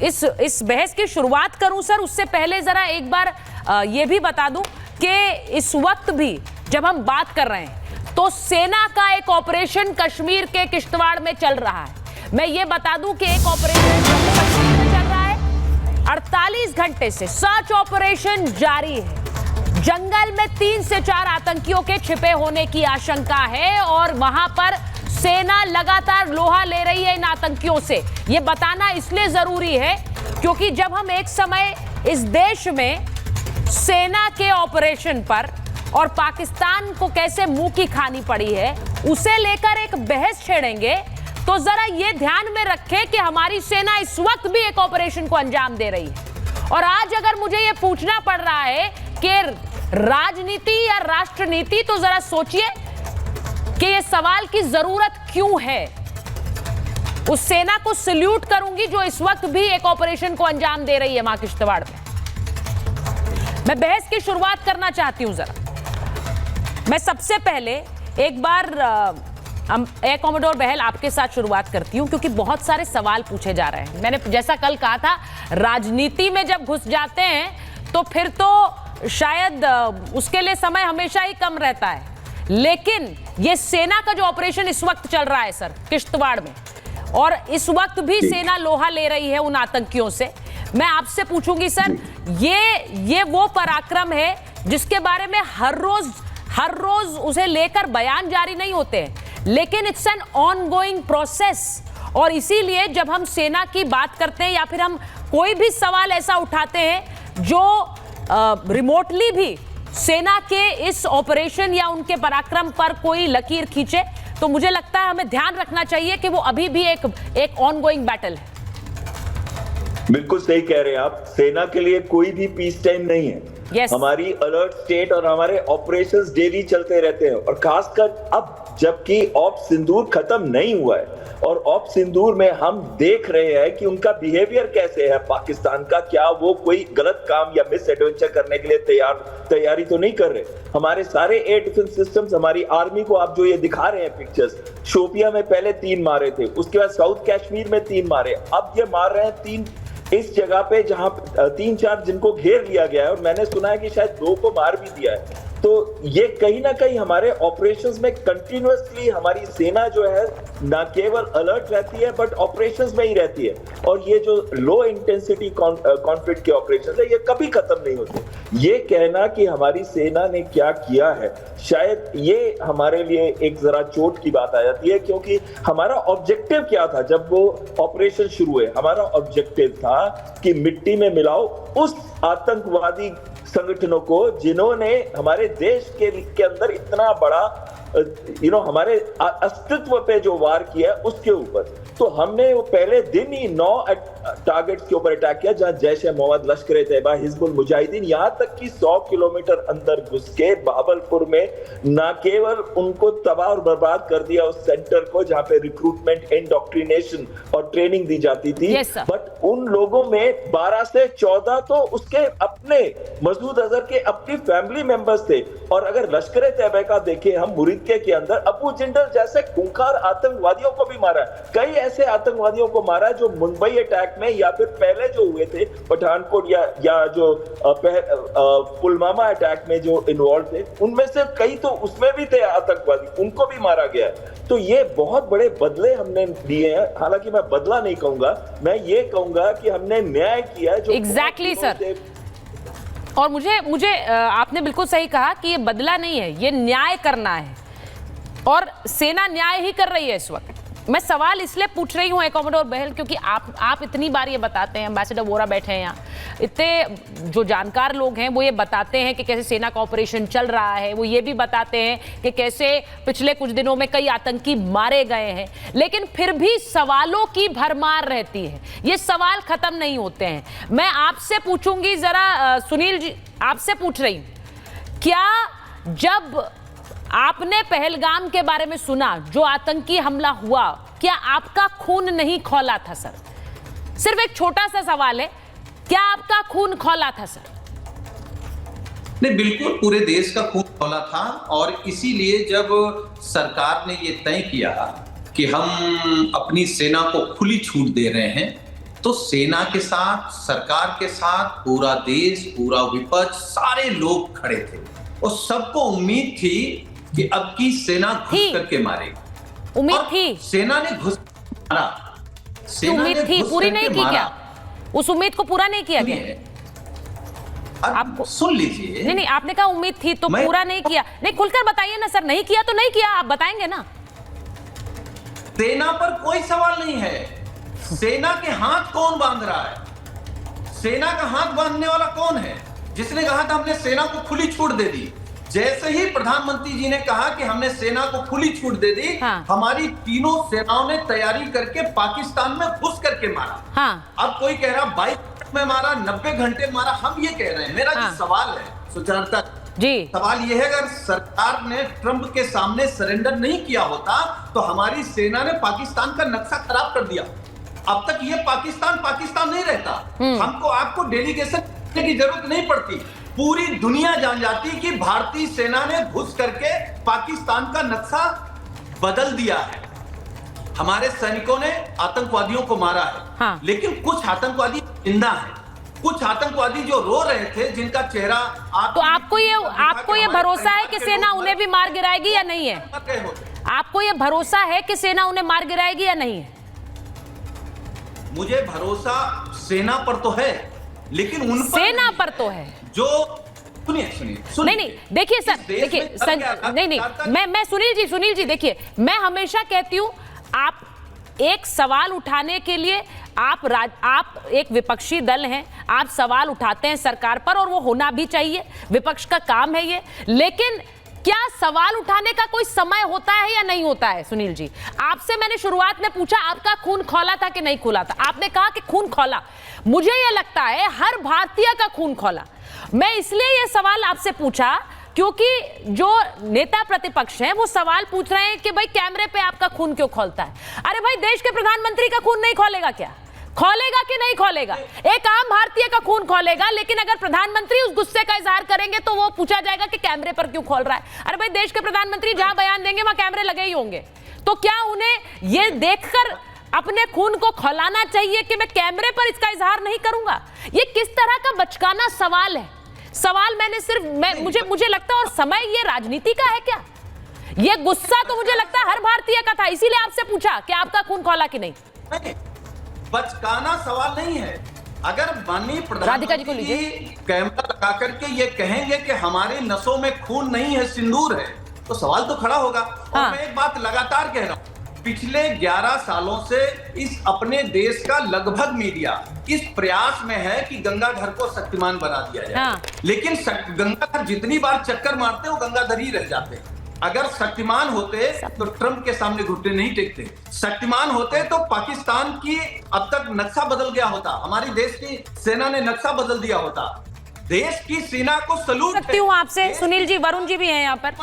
इस बहस की शुरुआत करूं सर, उससे पहले जरा एक बार ये भी बता दूं कि इस वक्त भी जब हम बात कर रहे हैं तो सेना का एक ऑपरेशन कश्मीर के किश्तवाड़ में चल रहा है। मैं ये बता दूं कि एक ऑपरेशन जम्मू कश्मीर में चल रहा है, 48 घंटे से सर्च ऑपरेशन जारी है। जंगल में 3 से 4 आतंकियों के छिपे होने की आशंका है और वहां पर सेना लगातार लोहा ले रही है इन आतंकियों से। यह बताना इसलिए जरूरी है क्योंकि जब हम एक समय इस देश में सेना के ऑपरेशन पर और पाकिस्तान को कैसे मुंह की खानी पड़ी है उसे लेकर एक बहस छेड़ेंगे तो जरा ये ध्यान में रखें कि हमारी सेना इस वक्त भी एक ऑपरेशन को अंजाम दे रही है। और आज अगर मुझे ये पूछना पड़ रहा है कि राजनीति या राष्ट्रनीति, तो जरा सोचिए कि ये सवाल की जरूरत क्यों है। उस सेना को सल्यूट करूंगी जो इस वक्त भी एक ऑपरेशन को अंजाम दे रही है वहां किश्तवाड़ में। मैं बहस की शुरुआत करना चाहती हूं जरा। मैं सबसे पहले एक बार एयर कॉमोडोर बहल आपके साथ शुरुआत करती हूं क्योंकि बहुत सारे सवाल पूछे जा रहे हैं। मैंने जैसा कल कहा था, राजनीति में जब घुस जाते हैं तो फिर तो शायद उसके लिए समय हमेशा ही कम रहता है, लेकिन ये सेना का जो ऑपरेशन इस वक्त चल रहा है सर किश्तवाड़ में, और इस वक्त भी सेना लोहा ले रही है उन आतंकियों से। मैं आपसे पूछूंगी सर, ये वो पराक्रम है जिसके बारे में हर रोज उसे लेकर बयान जारी नहीं होते हैं, लेकिन इट्स एन ऑनगोइंग प्रोसेस। और इसीलिए जब हम सेना की बात करते हैं या फिर हम कोई भी सवाल ऐसा उठाते हैं जो रिमोटली भी सेना के इस ऑपरेशन या उनके पराक्रम पर कोई लकीर खींचे, तो मुझे लगता है हमें ध्यान रखना चाहिए कि वो अभी भी एक ऑनगोइंग बैटल है। बिल्कुल सही कह रहे हैं आप। सेना के लिए कोई भी पीस टाइम नहीं है। Yes. हमारी अलर्ट स्टेट और हमारे ऑपरेशंस डेली चलते रहते हैं, और खासकर अब जबकि ऑप सिंदूर खत्म नहीं हुआ है और ऑप सिंदूर में हम देख रहे हैं कि उनका बिहेवियर कैसे है पाकिस्तान का। क्या वो कोई गलत काम या मिस एडवेंचर करने के लिए तैयारी तो नहीं कर रहे। हमारे सारे एयर डिफेंस सिस्टम्स, हमारी आर्मी को आप जो ये दिखा रहे हैं पिक्चर्स, शोपिया में पहले 3 मारे थे, उसके बाद साउथ कश्मीर में 3 मारे, अब ये मार रहे हैं 3 इस जगह पे जहां 3-4 जिनको घेर लिया गया है, और मैंने सुना है कि शायद 2 को मार भी दिया है। तो ये कहीं ना कहीं हमारे ऑपरेशंस में कंटिन्यूअसली हमारी सेना जो है ना केवल अलर्ट रहती है बट ऑपरेशंस में ही रहती है। और ये जो लो इंटेंसिटी कॉन्फ्लिक्ट के ऑपरेशंस है ये कभी खत्म नहीं होते। ये कहना कि हमारी सेना ने क्या किया है, शायद ये हमारे लिए एक जरा चोट की बात आ जाती है, क्योंकि हमारा ऑब्जेक्टिव क्या था जब वो ऑपरेशन शुरू हुए। हमारा ऑब्जेक्टिव था कि मिट्टी में मिलाओ उस आतंकवादी संगठनों को जिन्होंने हमारे देश के अंदर इतना बड़ा हमारे अस्तित्व पे जो वार किया उसके ऊपर। तो हमने वो पहले दिन ही 9 टारगेट्स के ऊपर अटैक किया, जहां जैश ए मोहम्मद, लश्कर तैयबा, हिजबुल मुजाहिदीन, यहां तक कि 100 किलोमीटर अंदर घुस के बाबलपुर में न केवल उनको तबाह और बर्बाद कर दिया उस सेंटर को जहां पे रिक्रूटमेंट, इंडोक्ट्रिनेशन और ट्रेनिंग दी जाती थी, बट उन लोगों में 12 से 14 तो उसके अपने मसूद अजहर के अपनी फैमिली मेंबर्स थे। और अगर लश्कर तैयबा का देखें हम, मुरीदके के अंदर अबू जिंदल जैसे खूंखार आतंकवादियों को भी मारा। कई ऐसे आतंकवादियों को मारा जो मुंबई अटैक में या फिर पहले जो हुए थे पठानकोट या जो पुलवामा अटैक में जो इन्वॉल्व थे, उनमें से कई तो उसमें भी थे आतंकवादी, उनको भी मारा गया। तो ये बहुत बड़े बदले हमने लिए हैं। हालांकि मैं बदला नहीं कहूंगा, मैं ये कहूंगा कि हमने न्याय किया जो एग्जैक्टली सर। और मुझे आपने बिल्कुल सही कहा कि ये बदला नहीं है, ये न्याय करना है, और सेना न्याय ही कर रही है इस वक्त। मैं सवाल इसलिए पूछ रही हूँ कॉमोडोर बहल क्योंकि आप इतनी बार ये बताते हैं, एम्बेसडर वोरा बैठे हैं यहाँ, इतने जो जानकार लोग हैं वो ये बताते हैं कि कैसे सेना का ऑपरेशन चल रहा है, वो ये भी बताते हैं कि कैसे पिछले कुछ दिनों में कई आतंकी मारे गए हैं, लेकिन फिर भी सवालों की भरमार रहती है, ये सवाल खत्म नहीं होते हैं। मैं आपसे पूछूंगी जरा, सुनील जी आपसे पूछ रही हूँ, क्या जब आपने पहलगाम के बारे में सुना, जो आतंकी हमला हुआ, क्या आपका खून नहीं खौला था सर? सिर्फ एक छोटा सा सवाल है, क्या आपका खून खौला था सर? नहीं, बिल्कुल पूरे देश का खून खौला था। और इसीलिए जब सरकार ने ये तय किया कि हम अपनी सेना को खुली छूट दे रहे हैं, तो सेना के साथ, सरकार के साथ पूरा देश, पूरा विपक्ष, सारे लोग खड़े थे और सबको उम्मीद थी कि अब की सेना घुस करके मारेगी। उम्मीद थी, सेना ने घुस मारा। उम्मीद थी, पूरी नहीं की क्या? उस उम्मीद को पूरा नहीं किया क्या? आपको सुन लीजिए। नहीं, आपने कहा उम्मीद थी तो पूरा नहीं किया। नहीं, खुलकर बताइए ना सर, नहीं किया तो नहीं किया, आप बताएंगे ना। सेना पर कोई सवाल नहीं है। सेना के हाथ कौन बांध रहा है? सेना का हाथ बांधने वाला कौन है? जिसने कहा था हमने सेना को खुली छूट दे दी। जैसे ही प्रधानमंत्री जी ने कहा कि हमने सेना को खुली छूट दे दी, हाँ। हमारी तीनों सेनाओं ने तैयारी करके पाकिस्तान में घुस करके मारा। हाँ। अब कोई कह रहा 22 मिनट में मारा, 90 घंटे में मारा, हम ये कह रहे हैं। मेरा जो सवाल है सुचरिता जी, सवाल यह है, अगर सरकार ने ट्रंप के सामने सरेंडर नहीं किया होता तो हमारी सेना ने पाकिस्तान का नक्शा खराब कर दिया। अब तक ये पाकिस्तान नहीं रहता। हमको आपको डेलीगेशन की जरूरत नहीं पड़ती। पूरी दुनिया जान जाती कि भारतीय सेना ने घुस करके पाकिस्तान का नक्शा बदल दिया है। हमारे सैनिकों ने आतंकवादियों को मारा है। हाँ। लेकिन कुछ आतंकवादी जिंदा हैं, कुछ आतंकवादी जो रो रहे थे, जिनका चेहरा तो आपको ये भरोसा है कि सेना उन्हें भी मार गिराएगी या नहीं है? आपको ये भरोसा है कि सेना उन्हें मार गिराएगी या नहीं है? मुझे भरोसा सेना पर तो है, लेकिन उन पर सेना पर तो है जो सुनिए नहीं, देखिए सर, नहीं, मैं सुनील जी देखिए, मैं हमेशा कहती हूं, आप एक सवाल उठाने के लिए आप एक विपक्षी दल हैं, आप सवाल उठाते हैं सरकार पर और वो होना भी चाहिए, विपक्ष का काम है ये। लेकिन क्या सवाल उठाने का कोई समय होता है या नहीं होता है? सुनील जी, आपसे मैंने शुरुआत में पूछा आपका खून खौला था कि नहीं खौला था, आपने कहा कि खून खौला। मुझे यह लगता है हर भारतीय का खून खौला। मैं इसलिए यह सवाल आपसे पूछा क्योंकि जो नेता प्रतिपक्ष हैं वो सवाल पूछ रहे हैं कि भाई कैमरे पे आपका खून क्यों खौलता है? अरे भाई, देश के प्रधानमंत्री का खून नहीं खौलेगा क्या? खौलेगा कि नहीं खौलेगा? एक आम भारतीय का खून खौलेगा, लेकिन अगर प्रधानमंत्री उस गुस्से का इजहार करेंगे तो वो पूछा जाएगा कि कैमरे पर क्यों खोल रहा है। अरे भाई, देश के प्रधानमंत्री जहां बयान देंगे वहां कैमरे लगे ही होंगे, तो क्या उन्हें ये देखकर अपने खून को खौलाना चाहिए कि मैं कैमरे पर इसका इजहार नहीं करूंगा? ये किस तरह का बचकाना सवाल है? सवाल मैंने सिर्फ मुझे लगता है, और समय ये राजनीति का है क्या? ये गुस्सा तो मुझे लगता है हर भारतीय का था, इसीलिए आपसे पूछा कि आपका खून खौला कि नहीं। बचकाना सवाल नहीं है। अगर माननीय प्रधानमंत्री जी कैमरा लगा करके ये कहेंगे कि हमारे नसों में खून नहीं है, सिंदूर है, तो सवाल तो खड़ा होगा। हाँ। और मैं एक बात लगातार कह रहा हूं, पिछले 11 सालों से इस अपने देश का लगभग मीडिया इस प्रयास में है कि गंगाधर को शक्तिमान बना दिया जाए। हाँ। लेकिन गंगाधर जितनी बार चक्कर मारते हैं वो गंगाधर ही रह जाते हैं। अगर शक्तिमान होते तो ट्रंप के सामने घुटने नहीं टेकते। शक्तिमान होते तो पाकिस्तान की अब तक नक्शा बदल गया होता, हमारी देश की सेना ने नक्शा बदल दिया होता। देश की सेना को सैल्यूट सकती हूँ आपसे। सुनील जी, वरुण जी भी हैं यहाँ पर।